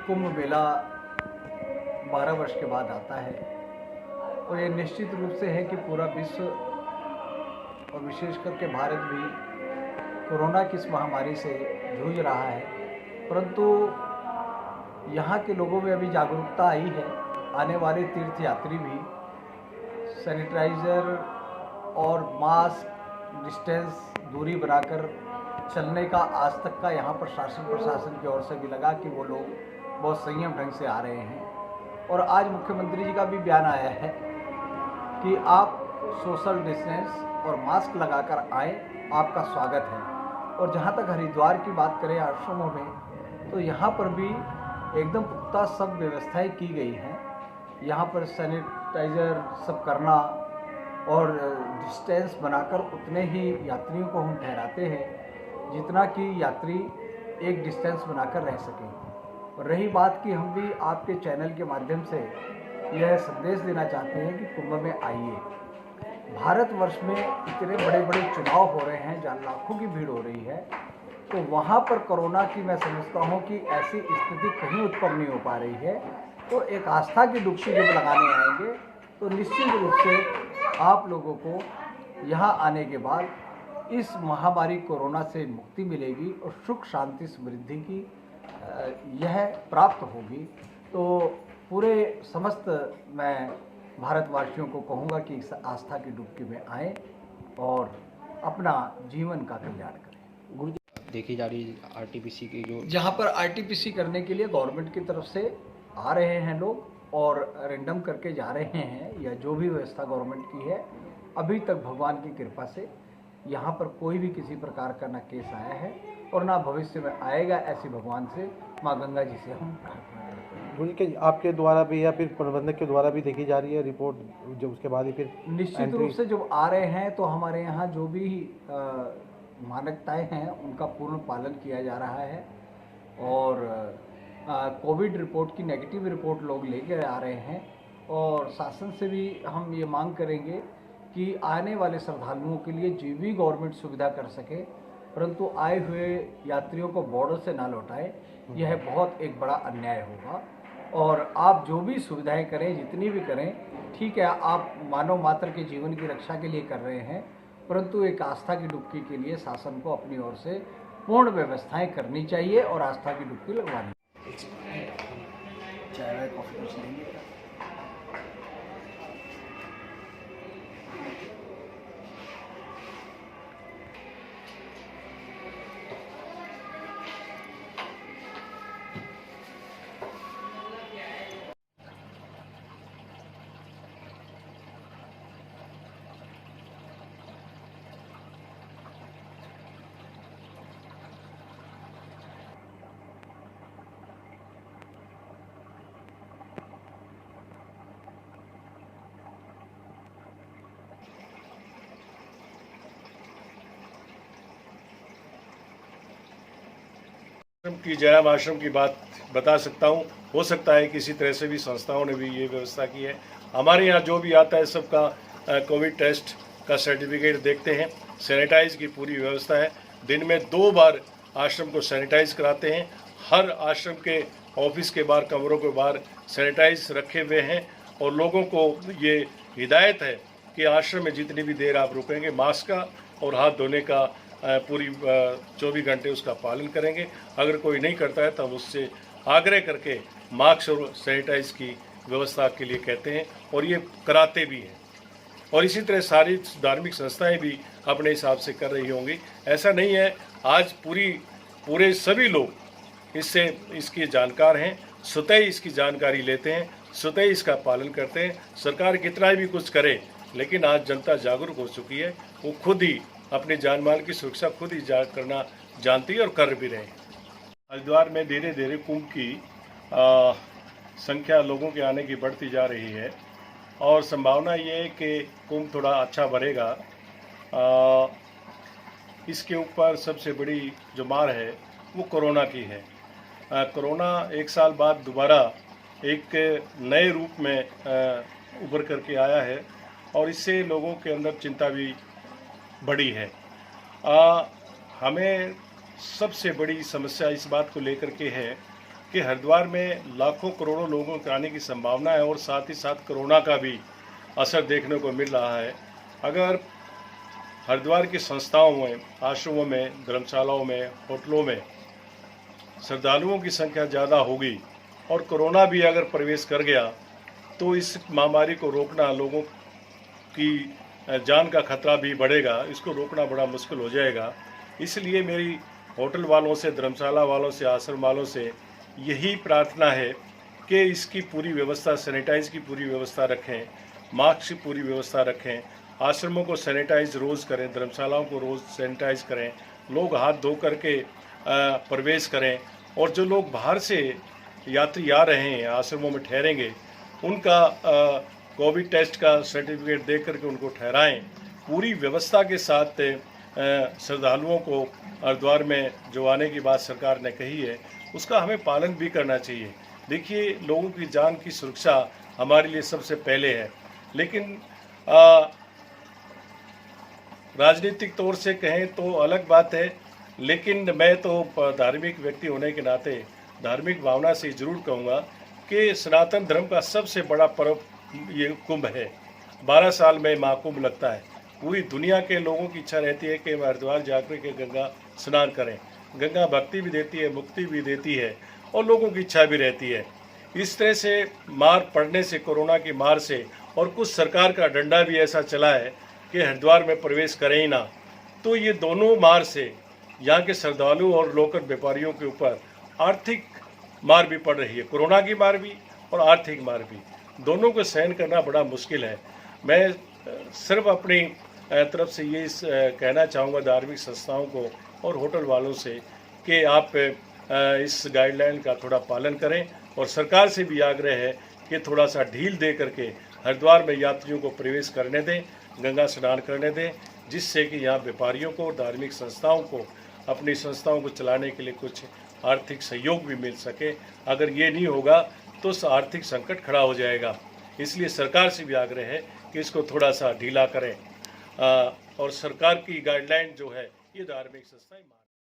कुंभ मेला 12 वर्ष के बाद आता है और ये निश्चित रूप से है कि पूरा विश्व और विशेष करके भारत भी कोरोना की इस महामारी से जूझ रहा है, परंतु यहाँ के लोगों में अभी जागरूकता आई है। आने वाले तीर्थ यात्री भी सैनिटाइज़र और मास्क, डिस्टेंस, दूरी बनाकर चलने का आज तक का यहाँ पर शासन प्रशासन की ओर से भी लगा कि वो लोग बहुत संयम ढंग से आ रहे हैं। और आज मुख्यमंत्री जी का भी बयान आया है कि आप सोशल डिस्टेंस और मास्क लगाकर आएँ, आपका स्वागत है। और जहाँ तक हरिद्वार की बात करें आश्रमों में, तो यहाँ पर भी एकदम पुख्ता सब व्यवस्थाएं की गई हैं। यहाँ पर सैनिटाइज़र सब करना और डिस्टेंस बनाकर उतने ही यात्रियों को हम ठहराते हैं जितना कि यात्री एक डिस्टेंस बनाकर रह सकें। और रही बात कि हम भी आपके चैनल के माध्यम से यह संदेश देना चाहते हैं कि कुंभ में आइए। भारतवर्ष में इतने बड़े बड़े चुनाव हो रहे हैं जहाँ लाखों की भीड़ हो रही है, तो वहाँ पर कोरोना की मैं समझता हूँ कि ऐसी स्थिति कहीं उत्पन्न नहीं हो पा रही है। तो एक आस्था की डुबकी जब लगाने आएंगे तो निश्चित रूप से आप लोगों को यहाँ आने के बाद इस महामारी कोरोना से मुक्ति मिलेगी और सुख शांति समृद्धि की यह प्राप्त होगी। तो पूरे समस्त मैं भारतवासियों को कहूँगा कि इस आस्था की डुबकी में आएँ और अपना जीवन का कल्याण करें। गुरु जी, देखी जा रही आरटीपीसी की जो जहाँ पर आरटीपीसी करने के लिए गवर्नमेंट की तरफ से आ रहे हैं लोग और रैंडम करके जा रहे हैं, या जो भी व्यवस्था गवर्नमेंट की है, अभी तक भगवान की कृपा से यहाँ पर कोई भी किसी प्रकार का ना केस आया है और ना भविष्य में आएगा। ऐसी भगवान से, माँ गंगा जी से हम प्रार्थना करते हैं। गुरु जी, आपके द्वारा भी या फिर प्रबंधक के द्वारा भी देखी जा रही है रिपोर्ट, जो उसके बाद ही फिर निश्चित रूप से जब आ रहे हैं तो हमारे यहाँ जो भी मानकताएं हैं उनका पूर्ण पालन किया जा रहा है। और कोविड रिपोर्ट की नेगेटिव रिपोर्ट लोग लेकर आ रहे हैं और शासन से भी हम ये मांग करेंगे कि आने वाले श्रद्धालुओं के लिए जो भी गवर्नमेंट सुविधा कर सके, परंतु आए हुए यात्रियों को बॉर्डर से ना लौटाए, यह बहुत एक बड़ा अन्याय होगा। और आप जो भी सुविधाएं करें, जितनी भी करें, ठीक है, आप मानव मात्र के जीवन की रक्षा के लिए कर रहे हैं, परंतु एक आस्था की डुबकी के लिए शासन को अपनी ओर से पूर्ण व्यवस्थाएं करनी चाहिए और आस्था की डुबकी लगवानी। चाय कॉफी कुछ लेंगे? की जयराम आश्रम की बात बता सकता हूँ। हो सकता है किसी तरह से भी संस्थाओं ने भी ये व्यवस्था की है। हमारे यहाँ जो भी आता है सबका कोविड टेस्ट का सर्टिफिकेट देखते हैं। सैनिटाइज की पूरी व्यवस्था है। दिन में 2 बार आश्रम को सैनिटाइज कराते हैं। हर आश्रम के ऑफिस के बाहर, कमरों के बाहर सैनिटाइज रखे हुए हैं और लोगों को ये हिदायत है कि आश्रम में जितनी भी देर आप रुकेंगे, मास्क का और हाथ धोने का पूरी 24 घंटे उसका पालन करेंगे। अगर कोई नहीं करता है तब उससे आग्रह करके मास्क और सैनिटाइज की व्यवस्था के लिए कहते हैं और ये कराते भी हैं। और इसी तरह सारी धार्मिक संस्थाएं भी अपने हिसाब से कर रही होंगी। ऐसा नहीं है, आज पूरे सभी लोग इसकी जानकार हैं, स्वतः इसकी जानकारी लेते हैं, स्वतः इसका पालन करते हैं। सरकार कितना भी कुछ करे, लेकिन आज जनता जागरूक हो चुकी है। वो खुद ही अपने जान माल की सुरक्षा खुद ही करना जानती है और कर भी रहे हैं। हरिद्वार में धीरे धीरे कुंभ की संख्या लोगों के आने की बढ़ती जा रही है और संभावना ये है कि कुंभ थोड़ा अच्छा भरेगा। इसके ऊपर सबसे बड़ी जो मार है वो कोरोना की है। कोरोना 1 साल बाद दोबारा एक नए रूप में उभर करके आया है और इससे लोगों के अंदर चिंता भी बड़ी है। हमें सबसे बड़ी समस्या इस बात को लेकर के है कि हरिद्वार में लाखों करोड़ों लोगों के आने की संभावना है और साथ ही साथ कोरोना का भी असर देखने को मिल रहा है। अगर हरिद्वार की संस्थाओं में, आश्रमों में, धर्मशालाओं में, होटलों में श्रद्धालुओं की संख्या ज़्यादा होगी और कोरोना भी अगर प्रवेश कर गया तो इस महामारी को रोकना, लोगों की जान का खतरा भी बढ़ेगा, इसको रोकना बड़ा मुश्किल हो जाएगा। इसलिए मेरी होटल वालों से, धर्मशाला वालों से, आश्रम वालों से यही प्रार्थना है कि इसकी पूरी व्यवस्था, सैनिटाइज की पूरी व्यवस्था रखें, मास्क की पूरी व्यवस्था रखें, आश्रमों को सैनिटाइज रोज़ करें, धर्मशालाओं को रोज़ सैनिटाइज करें, लोग हाथ धो करके प्रवेश करें और जो लोग बाहर से यात्री आ रहे हैं, आश्रमों में ठहरेंगे, उनका कोविड टेस्ट का सर्टिफिकेट दे करके उनको ठहराएं। पूरी व्यवस्था के साथ श्रद्धालुओं को हरिद्वार में जो आने की बात सरकार ने कही है उसका हमें पालन भी करना चाहिए। देखिए, लोगों की जान की सुरक्षा हमारे लिए सबसे पहले है, लेकिन राजनीतिक तौर से कहें तो अलग बात है, लेकिन मैं तो धार्मिक व्यक्ति होने के नाते धार्मिक भावना से जरूर कहूँगा कि सनातन धर्म का सबसे बड़ा पर्व ये कुंभ है। 12 साल में महाकुंभ लगता है। पूरी दुनिया के लोगों की इच्छा रहती है कि हरिद्वार जाकर के गंगा स्नान करें। गंगा भक्ति भी देती है, मुक्ति भी देती है और लोगों की इच्छा भी रहती है। इस तरह से मार पड़ने से, कोरोना की मार से, और कुछ सरकार का डंडा भी ऐसा चला है कि हरिद्वार में प्रवेश करें ही ना, तो ये दोनों मार से यहाँ के श्रद्धालु और लोकल व्यापारियों के ऊपर आर्थिक मार भी पड़ रही है। कोरोना की मार भी और आर्थिक मार भी, दोनों को सहन करना बड़ा मुश्किल है। मैं सिर्फ अपनी तरफ से ये कहना चाहूँगा धार्मिक संस्थाओं को और होटल वालों से कि आप इस गाइडलाइन का थोड़ा पालन करें और सरकार से भी आग्रह है कि थोड़ा सा ढील दे करके हरिद्वार में यात्रियों को प्रवेश करने दें, गंगा स्नान करने दें, जिससे कि यहाँ व्यापारियों को, धार्मिक संस्थाओं को, अपनी संस्थाओं को चलाने के लिए कुछ आर्थिक सहयोग भी मिल सके। अगर ये नहीं होगा तो आर्थिक संकट खड़ा हो जाएगा। इसलिए सरकार से भी आग्रह है कि इसको थोड़ा सा ढीला करें और सरकार की गाइडलाइन जो है ये धार्मिक संस्थाएं